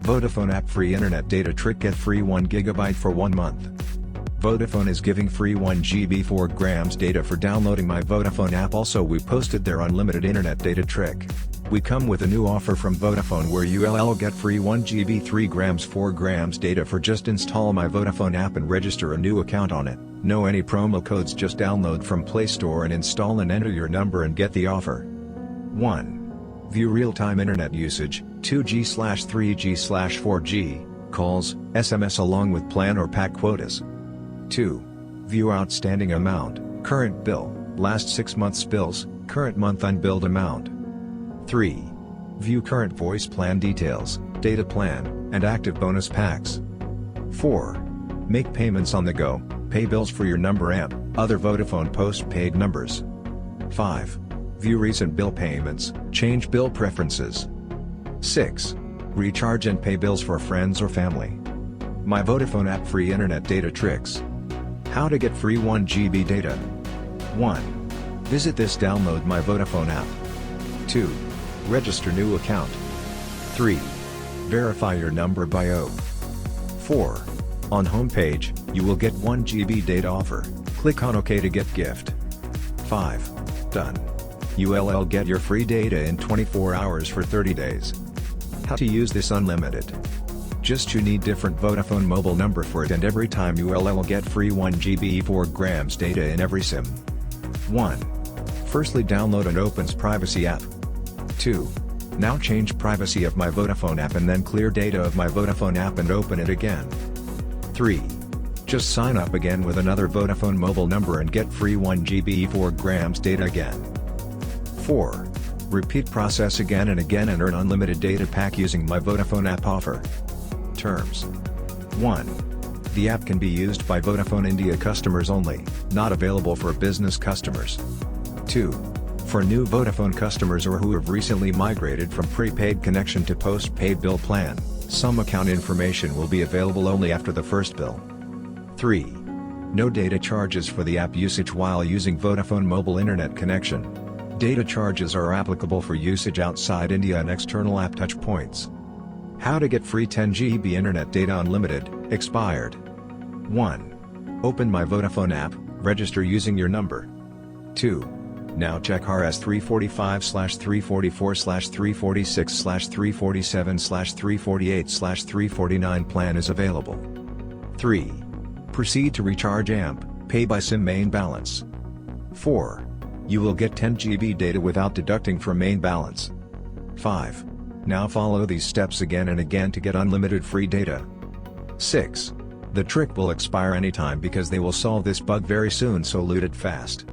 Vodafone app free internet data trick. Get free 1 GB for 1 month. Vodafone is giving free 1 GB 4 grams data for downloading my Vodafone app. Also, we posted their unlimited internet data trick. We come with a new offer from Vodafone where you'll get free 1 GB 3 grams 4 grams data for just install my Vodafone app and register a new account on it. No any promo codes, just download from Play Store and install and enter your number and get the offer. 1. View real-time internet usage, 2G/3G/4G, calls, SMS along with plan or pack quotas. 2. View outstanding amount, current bill, last 6 months bills, current month unbilled amount. 3. View current voice plan details, data plan, and active bonus packs. 4. Make payments on the go, pay bills for your number and other Vodafone postpaid numbers. 5. View recent bill payments, change bill preferences. 6. Recharge and pay bills for friends or family. My Vodafone app free internet data tricks. How to get free 1 GB data. 1. Visit this, download my Vodafone app. 2. Register new account. 3. Verify your number by O. 4. On homepage, you will get 1 GB data offer. Click on OK to get gift. 5. Done. You'll get your free data in 24 hours for 30 days. How to use this unlimited? Just you need different Vodafone mobile number for it, and every time you'll get free 1 GB 4 grams data in every SIM. 1. Firstly, download and opens privacy app. 2. Now change privacy of my Vodafone app and then clear data of my Vodafone app and open it again. 3. Just sign up again with another Vodafone mobile number and get free 1 GB 4 grams data again. 4. Repeat process again and again and earn unlimited data pack using my Vodafone app offer. Terms. 1. The app can be used by Vodafone India customers only, not available for business customers. 2. For new Vodafone customers or who have recently migrated from prepaid connection to postpaid bill plan, some account information will be available only after the first bill. 3. No data charges for the app usage while using Vodafone mobile internet connection. Data charges are applicable for usage outside India and external app touchpoints. How to get free 10 GB internet data unlimited, expired. 1. Open my Vodafone app, register using your number. 2. Now check RS345/346/347/348/349 plan is available. 3. Proceed to recharge AMP, pay by SIM main balance. 4. You will get 10 GB data without deducting from main balance. 5. Now follow these steps again and again to get unlimited free data. 6. The trick will expire anytime because they will solve this bug very soon, so loot it fast.